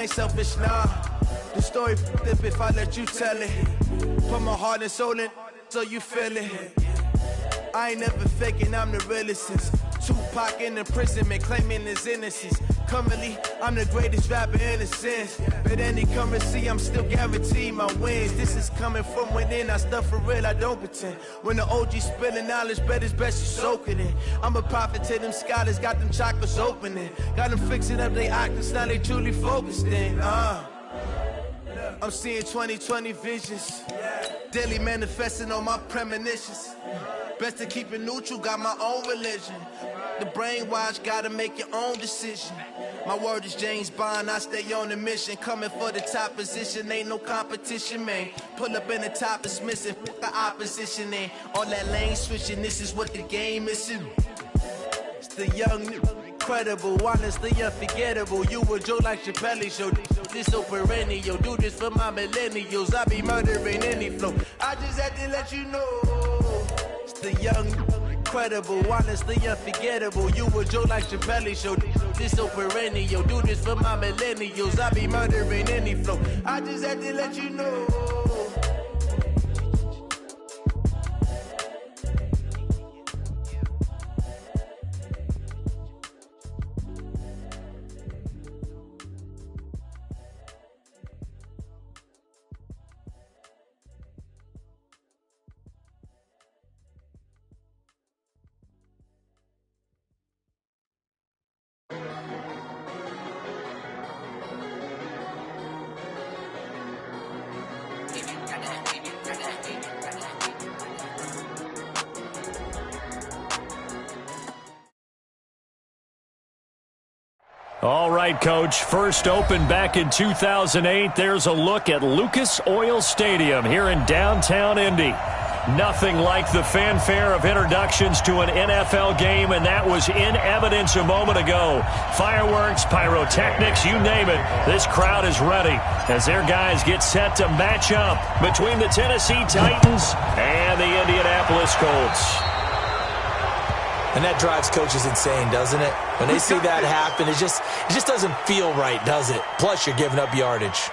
ain't selfish, nah. The story flip if I let you tell it. Put my heart and soul in so you feel it. I ain't never faking, I'm the realest since Tupac in imprisonment, claiming his innocence. Currently, I'm the greatest rapper in a sense. But any currency, I'm still guaranteed my wins. This is coming from within, I stuff for real, I don't pretend. When the OG spilling knowledge, bet it's best you soak it in. I'm a prophet to them scholars, got them chakras opening. Got them fixing up their octaves, now they truly focused in. I'm seeing 2020 visions. Daily manifesting on my premonitions. Best to keep it neutral, got my own religion. The brainwash, gotta make your own decision. My word is James Bond, I stay on the mission. Coming for the top position, ain't no competition, man. Pull up in the top is missing, put the opposition in. All that lane switching, this is what the game is. It's the young, incredible, honestly unforgettable. You a joke like Chappelle show. This so perennial, do this for my millennials. I be murdering any flow. I just had to let you know. It's the young, incredible, honestly unforgettable. You a joke like Chappelle show. This so perennial, do this for my millennials. I be murdering any flow. I just had to let you know. All right, Coach. First opened back in 2008. There's a look at Lucas Oil Stadium here in downtown Indy. Nothing like the fanfare of introductions to an NFL game, and that was in evidence a moment ago. Fireworks, pyrotechnics, you name it. This crowd is ready as their guys get set to match up between the Tennessee Titans and the Indianapolis Colts. And that drives coaches insane, doesn't it? When they see that happen, it just doesn't feel right, does it? Plus, you're giving up yardage.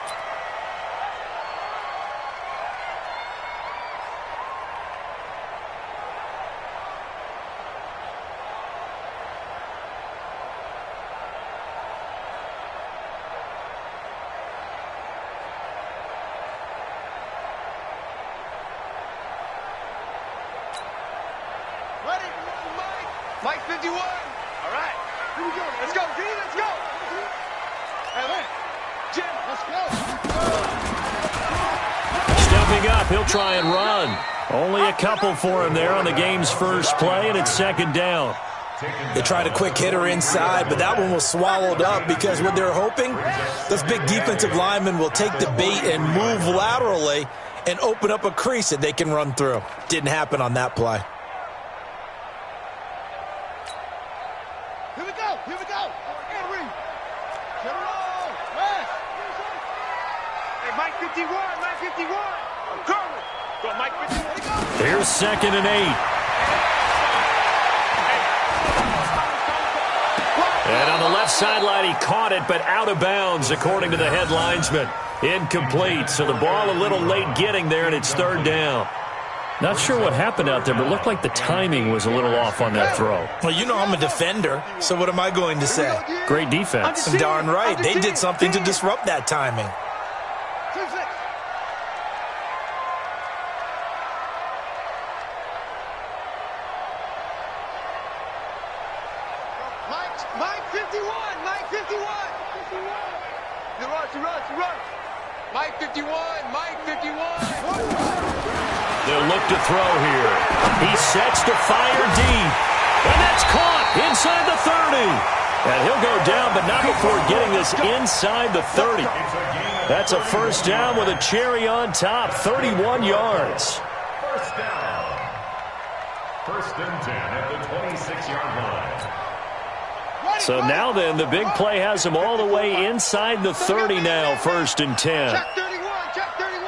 Mike 51. All right. Here we go. Let's go, D. Let's go. Hey, Jim, let's go. Stepping up, he'll try and run. Only a couple for him there on the game's first play, and it's second down. They tried a quick hitter inside, but that one was swallowed up because what they're hoping, those big defensive linemen will take the bait and move laterally and open up a crease that they can run through. Didn't happen on that play. Here we go. Here we go. Henry. Get it on. West. Hey, Mike 51. Mike 51. I'm coming. Go, Mike 51. Here's 2nd and 8. And on the left sideline, he caught it, but out of bounds, according to the head linesman. Incomplete, so the ball a little late getting there, and it's third down. Not sure what happened out there, but it looked like the timing was a little off on that throw. Well, you know I'm a defender, so what am I going to say? Great defense. Darn right. They did something to disrupt that timing. Mike 51. Mike 51. You run. Mike 51. Mike 51. They'll look to throw here. He sets to fire deep. And that's caught inside the 30. And he'll go down, but not before getting this inside the 30. That's a first down with a cherry on top, 31 yards. First down. First and 10 at the 26-yard line. So now then, the big play has him all the way inside the 30 now, 1st and 10. Check 31. Check 31.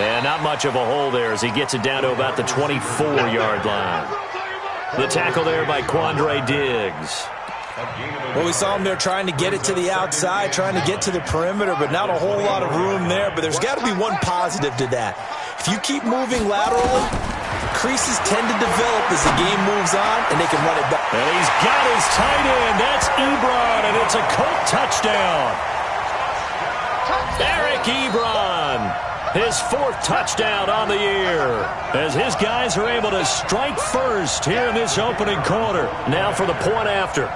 And not much of a hole there as he gets it down to about the 24-yard line. The tackle there by Quandre Diggs. Well, we saw him there trying to get it to the outside, trying to get to the perimeter, but not a whole lot of room there. But there's got to be one positive to that. If you keep moving laterally, creases tend to develop as the game moves on, and they can run it back. And he's got his tight end. That's Ebron, and it's a Colt touchdown. Eric Ebron, his 4th touchdown on the year, as his guys are able to strike first here in this opening quarter. Now for the point after.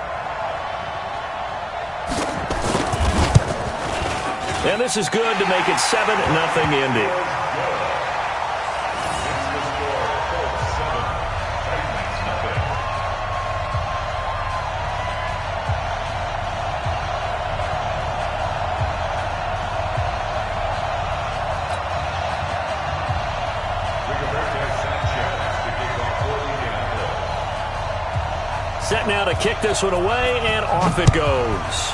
And this is good to make it 7-0 Indy. Set now to kick this one away, and off it goes.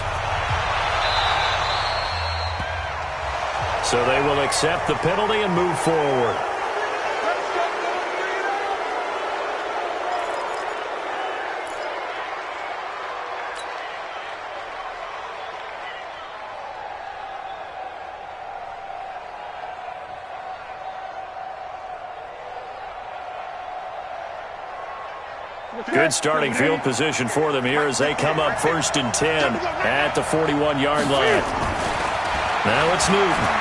So they will accept the penalty and move forward. Good starting field position for them here as they come up 1st and 10 at the 41-yard line. Now it's Newton.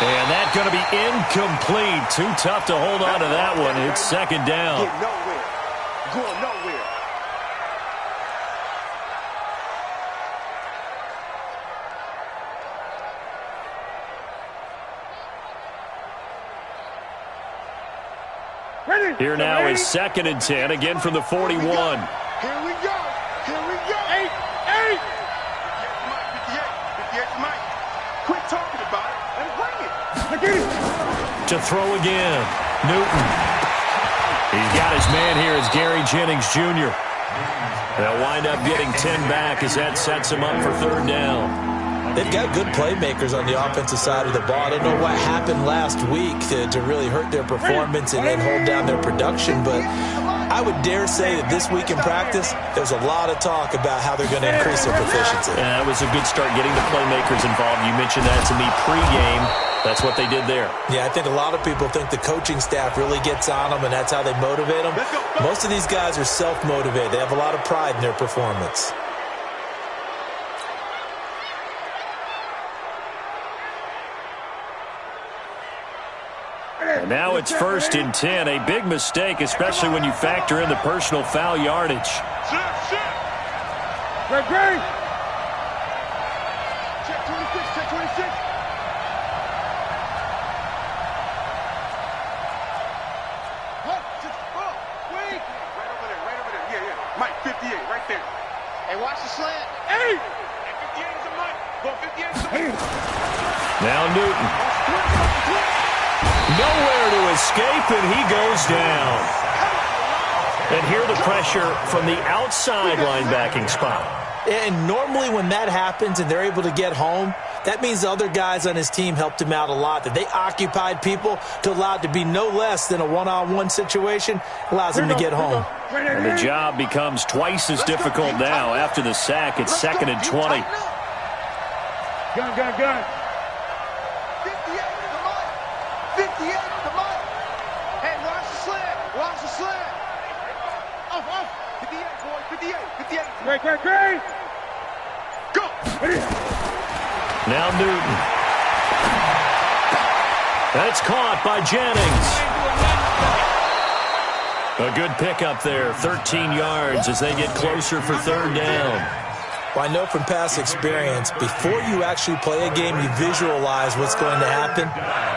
And that's going to be incomplete. Too tough to hold on to that one. It's 2nd down. Get nowhere. Going nowhere. Here now is 2nd and 10, again from the 41. Here we go. Here we go. 8. 58, Mike. Quit talking about it and bring it. To throw again, Newton. He's got his man here. It's Gary Jennings Jr. They'll wind up getting 10 back as that sets him up for 3rd down. They've got good playmakers on the offensive side of the ball. I don't know what happened last week to really hurt their performance and then hold down their production, but I would dare say that this week in practice, there's a lot of talk about how they're going to increase their proficiency. Yeah, that was a good start getting the playmakers involved. You mentioned that to me pregame. That's what they did there. Yeah, I think a lot of people think the coaching staff really gets on them, and that's how they motivate them. Most of these guys are self-motivated. They have a lot of pride in their performance. And now it's 1st and 10. A big mistake, especially when you factor in the personal foul yardage. Great. Check 26, check 26. Wait. Right over there. Yeah. Mike, 58, right there. Hey, watch the slant. Hey! 58 is a Mike. Go 58 is a Mike. Now Newton. Nowhere to escape, and he goes down. And here the pressure from the outside linebacking spot. And normally when that happens and they're able to get home, that means the other guys on his team helped him out a lot. That they occupied people to allow it to be no less than a one-on-one situation, allows him to get home. And the job becomes twice as difficult now. After the sack, it's 2nd and 20. Gun. 58 to Mike. Hey, watch the slant. Off. 58, boy. 58. Great. Go. Now Newton. That's caught by Jennings. A good pickup there. 13 yards as they get closer for 3rd down. Well, I know from past experience, before you actually play a game, you visualize what's going to happen.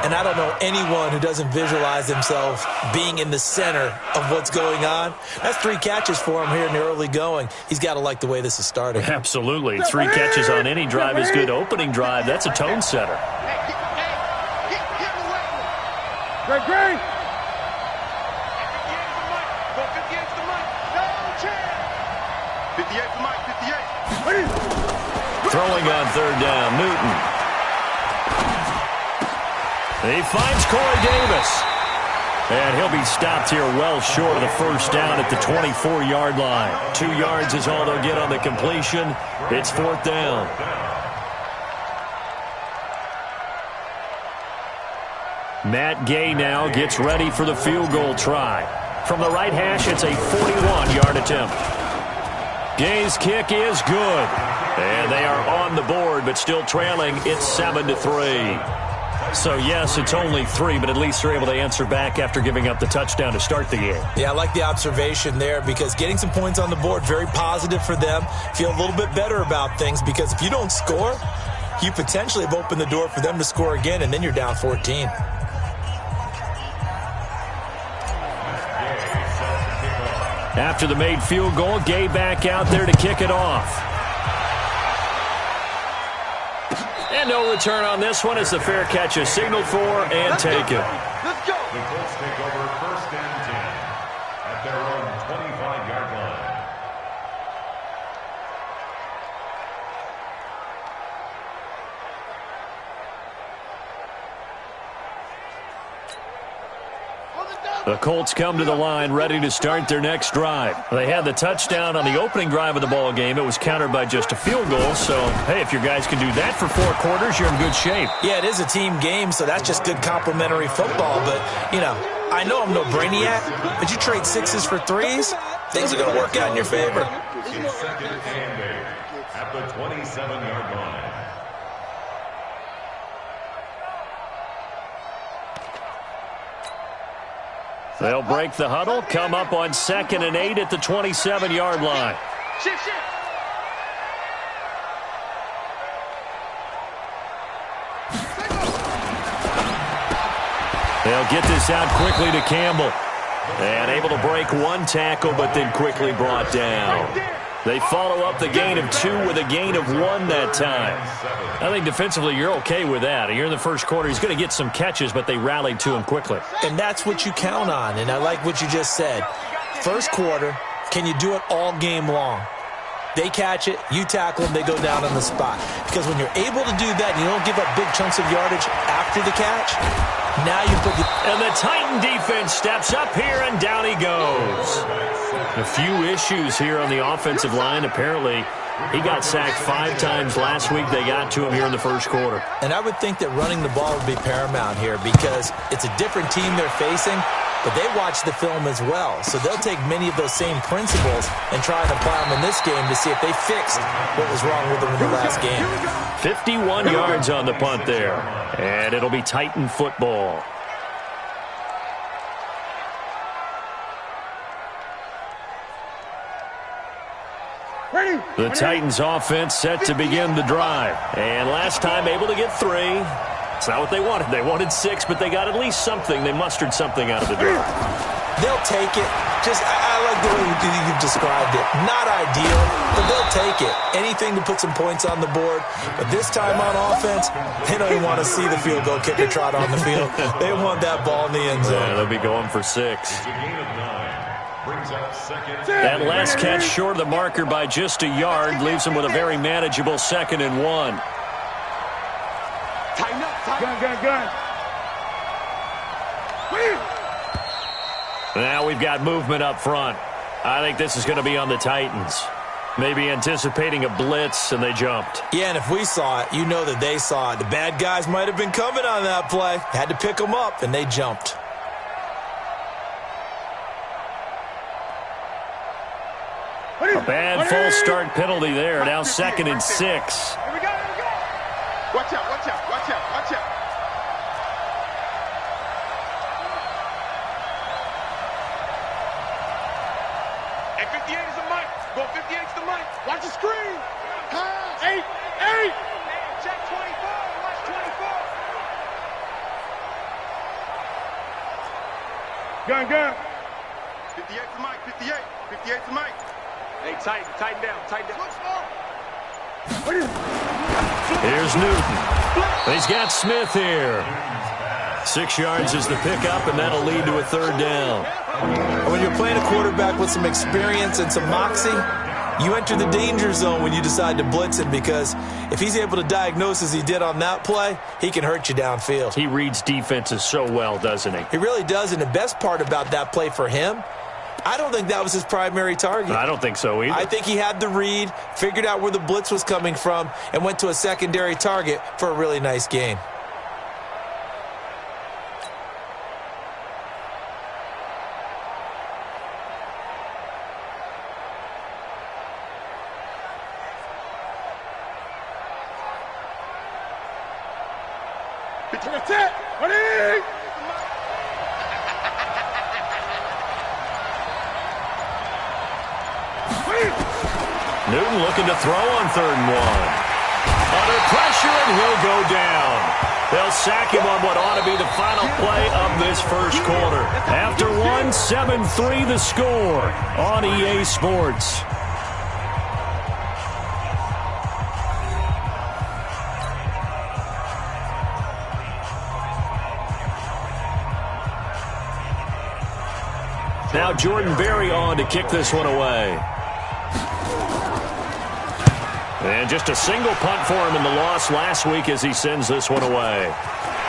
And I don't know anyone who doesn't visualize themselves being in the center of what's going on. That's 3 catches for him here in the early going. He's got to like the way this is starting. Absolutely. 3 catches on any drive is good. Opening drive, that's a tone setter. Great. Throwing on 3rd down, Newton. He finds Corey Davis. And he'll be stopped here well short of the first down at the 24-yard line. 2 yards is all they'll get on the completion. It's 4th down. Matt Gay now gets ready for the field goal try. From the right hash, it's a 41-yard attempt. Gay's kick is good. And they are on the board, but still trailing. It's 7-3. So, yes, it's only 3, but at least they're able to answer back after giving up the touchdown to start the game. Yeah, I like the observation there because getting some points on the board, very positive for them. Feel a little bit better about things because if you don't score, you potentially have opened the door for them to score again, and then you're down 14. After the made field goal, Gay back out there to kick it off. And no return on this one as the fair catch is signaled for and taken. Let's go. The Colts take over 1st and 10 at their own 25-yard line. The Colts come to the line ready to start their next drive. They had the touchdown on the opening drive of the ball game. It was countered by just a field goal. So, hey, if your guys can do that for 4 quarters, you're in good shape. Yeah, it is a team game, so that's just good complimentary football. But, you know, I know I'm no brainiac, but you trade 6s for 3s, things are going to work out in your favor. It's 2nd and 8 at the 27-yard line. They'll break the huddle, come up on 2nd and 8 at the 27-yard line. Shift, shift. They'll get this out quickly to Campbell. And able to break 1 tackle, but then quickly brought down. They follow up the gain of 2 with a gain of 1 that time. I think defensively you're okay with that. Here in the first quarter, he's going to get some catches, but they rallied to him quickly. And that's what you count on, and I like what you just said. First quarter, can you do it all game long? They catch it, you tackle them, they go down on the spot. Because when you're able to do that and you don't give up big chunks of yardage after the catch, now you put the... And the Titan defense steps up here, and down he goes. A few issues here on the offensive line. Apparently, he got sacked 5 times last week. They got to him here in the first quarter. And I would think that running the ball would be paramount here because it's a different team they're facing, but they watch the film as well. So they'll take many of those same principles and try and apply them in this game to see if they fixed what was wrong with them in the last game. 51 yards on the punt there. And it'll be Titan football. The Titans offense set to begin the drive. And last time able to get 3. It's not what they wanted. They wanted 6, but they got at least something. They mustered something out of the drive. They'll take it. I like the way you've described it. Not ideal, but they'll take it. Anything to put some points on the board. But this time on offense, they don't even want to see the field goal kicker trot on the field. They want that ball in the end zone. Yeah, they'll be going for 6. It's a gain of 9. Brings up 2nd. That last catch short of the marker by just a yard leaves them with a very manageable 2nd and 1. Tighten up, gun. Now we've got movement up front. I think this is going to be on the Titans. Maybe anticipating a blitz, and they jumped. Yeah, and if we saw it, you know that they saw it. The bad guys might have been coming on that play. Had to pick them up, and they jumped. A bad false start penalty there. Now 2nd and 6. Here we go. Watch out. Hey, 58 is the mic. Go 58 is the mic. Watch the screen. 8. Check 24. Watch 24. Gun. 58 is the mic. 58 is the mic. Hey, tighten down. Here's Newton. He's got Smith here. 6 yards is the pickup, and that'll lead to a 3rd down. When you're playing a quarterback with some experience and some moxie, You enter the danger zone when you decide to blitz him, because if he's able to diagnose as he did on that play, he can hurt you downfield. He reads defenses so well, doesn't he? He really does, and the best part about that play for him, I don't think that was his primary target. I don't think so either. I think he had the read, figured out where the blitz was coming from, and went to a secondary target for a really nice gain. Newton looking to throw on 3rd and 1. Under pressure, and he'll go down. They'll sack him on what ought to be the final play of this first quarter. After 1, 7-3 the score on EA Sports. Now Jordan Berry on to kick this one away. And just a single punt for him in the loss last week as he sends this one away.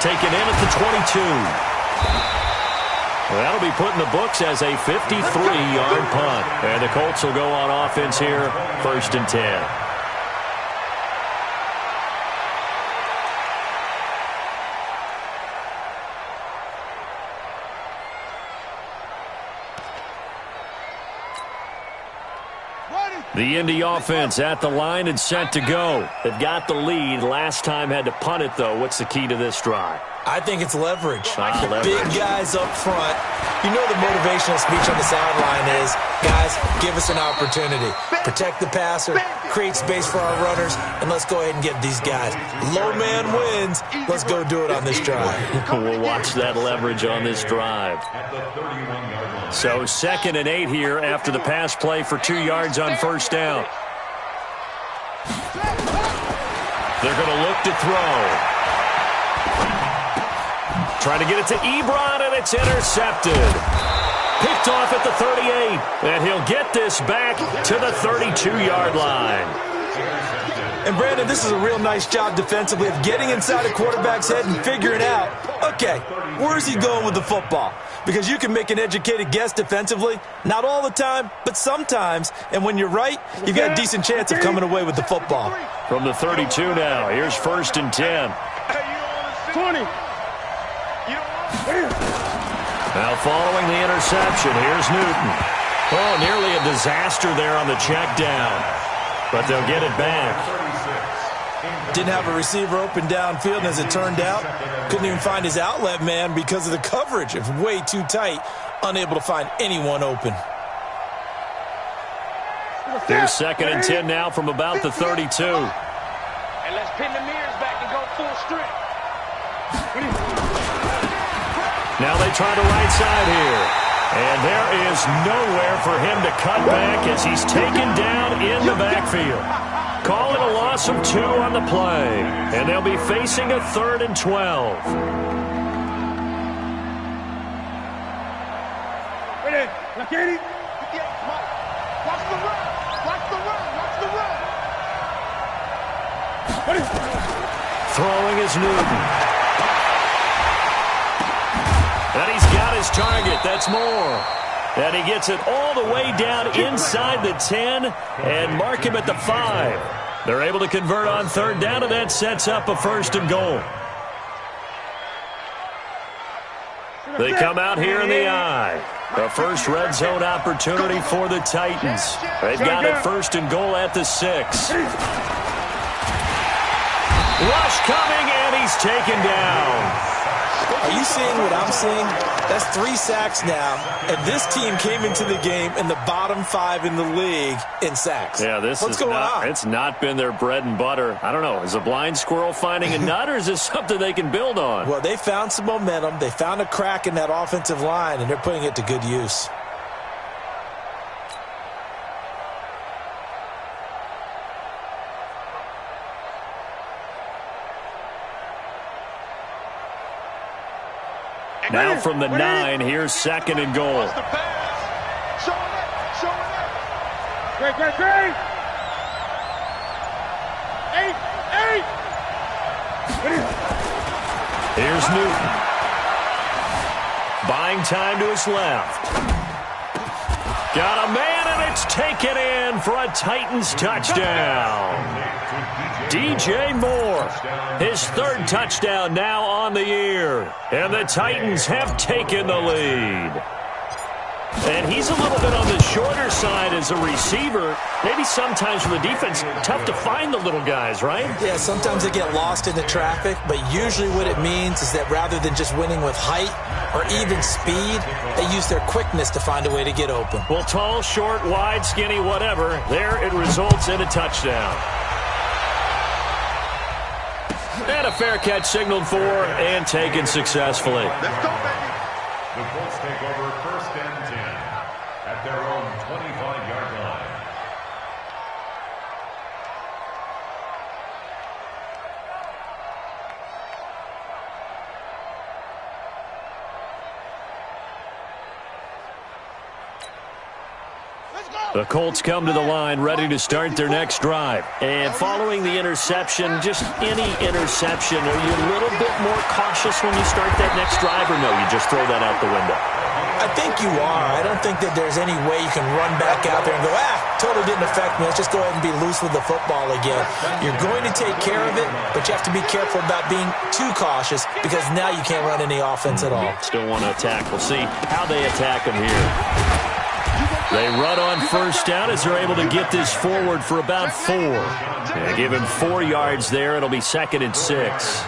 Taken in at the 22. That'll be put in the books as a 53-yard punt. And the Colts will go on offense here, 1st and 10. The Indy offense at the line and set to go. They've got the lead. Last time had to punt it, though. What's the key to this drive? I think it's leverage. Leverage. Big guys up front. You know the motivational speech on the sideline is, guys, give us an opportunity. Protect the passer, create space for our runners, and let's go ahead and get these guys. Low man wins. Let's go do it on this drive. We'll watch that leverage on this drive. So 2nd and 8 here after the pass play for 2 yards on 1st down. They're going to look to throw. Trying to get it to Ebron, and it's intercepted. Picked off at the 38, and he'll get this back to the 32-yard line. And, Brandon, this is a real nice job defensively of getting inside a quarterback's head and figuring out, okay, where's he going with the football? Because you can make an educated guess defensively, not all the time, but sometimes. And when you're right, you've got a decent chance of coming away with the football. From the 32 now, here's 1st and 10. 20. Now following the interception, here's Newton. Oh, nearly a disaster there on the check down. But they'll get it back. Didn't have a receiver open downfield, and as it turned out, couldn't even find his outlet man because of the coverage. It's way too tight, unable to find anyone open. There's 2nd and 10 now from about the 32. And let's pin the mirrors back and go full strength. Now they try the right side here. And there is nowhere for him to cut back as he's taken down in the backfield. Call it a loss of 2 on the play. And they'll be facing a 3rd and 12. Ready? Look at it. Watch the run. Watch the run. Watch the run. Throwing is Newton. And he's got his target. That's more. And he gets it all the way down inside the 10 and mark him at the 5. They're able to convert on 3rd down, and that sets up a 1st and goal. They come out here in the eye. The first red zone opportunity for the Titans. They've got it 1st and goal at the 6. Rush coming, and he's taken down. Are you seeing what I'm seeing? That's 3 sacks now, and this team came into the game in the bottom 5 in the league in sacks. Yeah, what's going on? It's not been their bread and butter. I don't know. Is a blind squirrel finding a nut, or is this something they can build on? Well, they found some momentum. They found a crack in that offensive line, and they're putting it to good use. Now from the 9, here's 2nd and goal. Great. 8. Here's Newton. Buying time to his left. Got a man, and it's taken in for a Titans touchdown. DJ Moore, his third touchdown now on the year. And the Titans have taken the lead. And he's a little bit on the shorter side as a receiver. Maybe sometimes for the defense, tough to find the little guys, right? Yeah, sometimes they get lost in the traffic, but usually what it means is that rather than just winning with height or even speed, they use their quickness to find a way to get open. Well, tall, short, wide, skinny, whatever, there it results in a touchdown. And a fair catch signaled for and taken successfully. Let's go, baby. The Colts take over 1st and 10 at their own 25-yard line. The Colts come to the line ready to start their next drive. And following the interception, just any interception, are you a little bit more cautious when you start that next drive, or no, you just throw that out the window? I think you are. I don't think that there's any way you can run back out there and go, totally didn't affect me. Let's just go ahead and be loose with the football again. You're going to take care of it, but you have to be careful about being too cautious because now you can't run any offense at all. Still want to attack. We'll see how they attack them here. They run on first down as they're able to get this forward for about 4. They give him 4 yards there. It'll be 2nd and 6.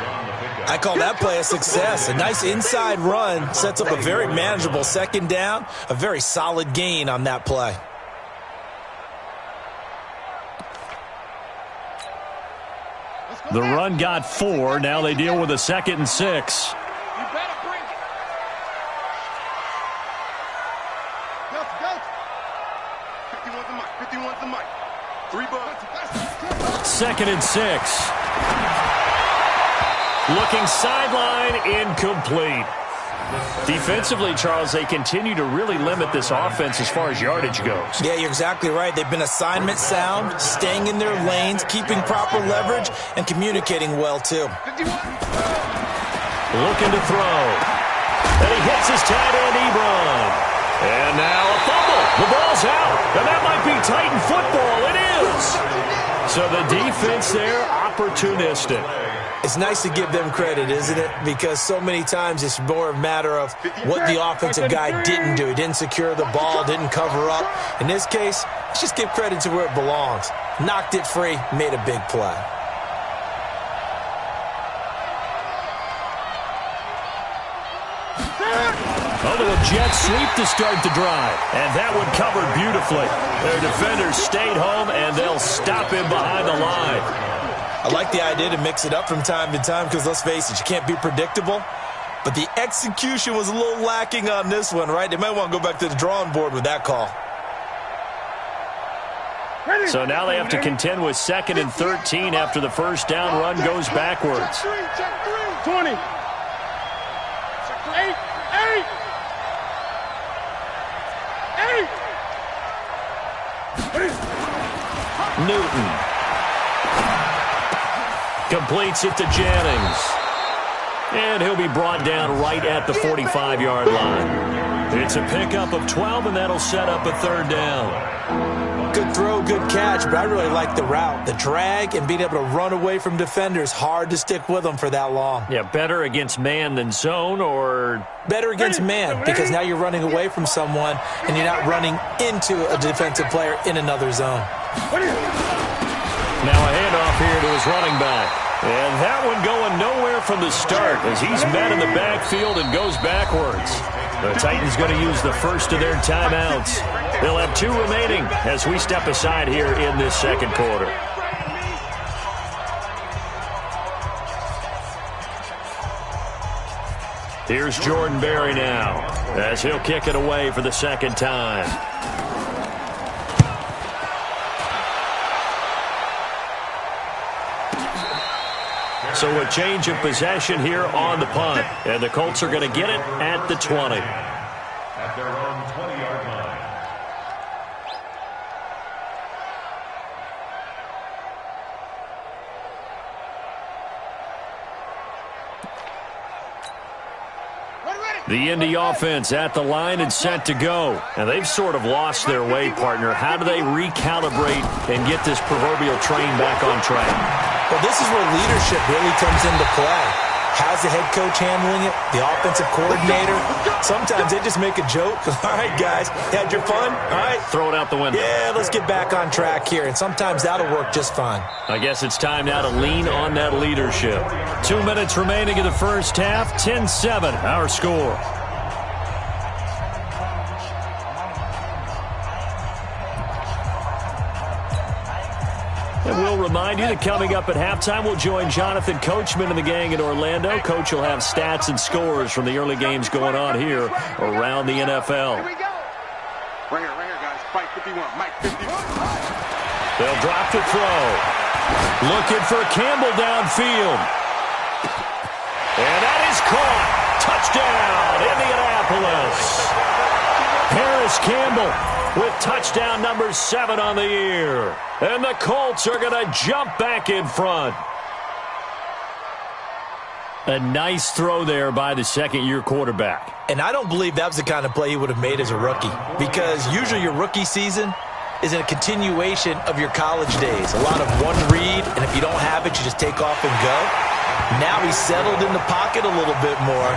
I call that play a success. A nice inside run sets up a very manageable 2nd down. A very solid gain on that play. The run got 4. Now they deal with a 2nd and 6. You better bring it. Go. 51's the mic. 51's the mic. 3 bucks. 2nd and 6. Looking sideline, incomplete. Defensively, Charles, they continue to really limit this offense as far as yardage goes. Yeah, you're exactly right. They've been assignment sound, staying in their lanes, keeping proper leverage, and communicating well, too. 51. Looking to throw. And he hits his tight end, Ebron. And now a fumble. The ball's out. And that might be Titan football. It is. So the defense there, opportunistic. It's nice to give them credit, isn't it? Because so many times it's more a matter of what the offensive guy didn't do. He didn't secure the ball, didn't cover up. In this case, let's just give credit to where it belongs. Knocked it free, made a big play. A little jet sweep to start the drive. And that one covered beautifully. Their defenders stayed home, and they'll stop him behind the line. I like the idea to mix it up from time to time because, let's face it, you can't be predictable. But the execution was a little lacking on this one, right? They might want to go back to the drawing board with that call. So now they have to contend with 2nd and 13 after the first down run goes backwards. Check 3. 20. 8. Newton completes it to Jennings. And he'll be brought down right at the 45-yard line. It's a pickup of 12, and that'll set up a 3rd down. Good throw, good catch, but I really like the route. The drag and being able to run away from defenders, hard to stick with them for that long. Yeah, better against man than zone, or... Better against man, because now you're running away from someone, and you're not running into a defensive player in another zone. Now a handoff here to his running back. And that one going nowhere from the start as he's met in the backfield and goes backwards. The Titans going to use the first of their timeouts. They'll have 2 remaining as we step aside here in this 2nd quarter. Here's Jordan Berry now as he'll kick it away for the 2nd time. So a change of possession here on the punt. And the Colts are going to get it at the 20. At their own 20-yard The Indy offense at the line and set to go. And they've sort of lost their way, partner. How do they recalibrate and get this proverbial train back on track? Well, this is where leadership really comes into play. How's the head coach handling it? The offensive coordinator? Sometimes they just make a joke. All right, guys, had your fun? All right. Throw it out the window. Yeah, let's get back on track here. And sometimes that'll work just fine. I guess it's time now to lean on that leadership. 2 minutes remaining in the first half. 10-7, our score. And we'll remind you that coming up at halftime, we'll join Jonathan Coachman and the gang in Orlando. Coach will have stats and scores from the early games going on here around the NFL. Here we go. Right here, guys. Mike 51. Mike 51. They'll drop to throw. Looking for Campbell downfield. And that is caught. Touchdown, Indianapolis. Harris Campbell with touchdown number 7 on the year. And the Colts are going to jump back in front. A nice throw there by the second-year quarterback. And I don't believe that was the kind of play he would have made as a rookie, because usually your rookie season is a continuation of your college days. A lot of one read, and if you don't have it, you just take off and go. Now he's settled in the pocket a little bit more,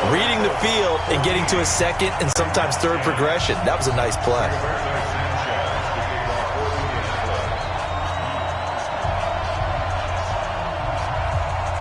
reading the field and getting to a second and sometimes third progression. That was a nice play.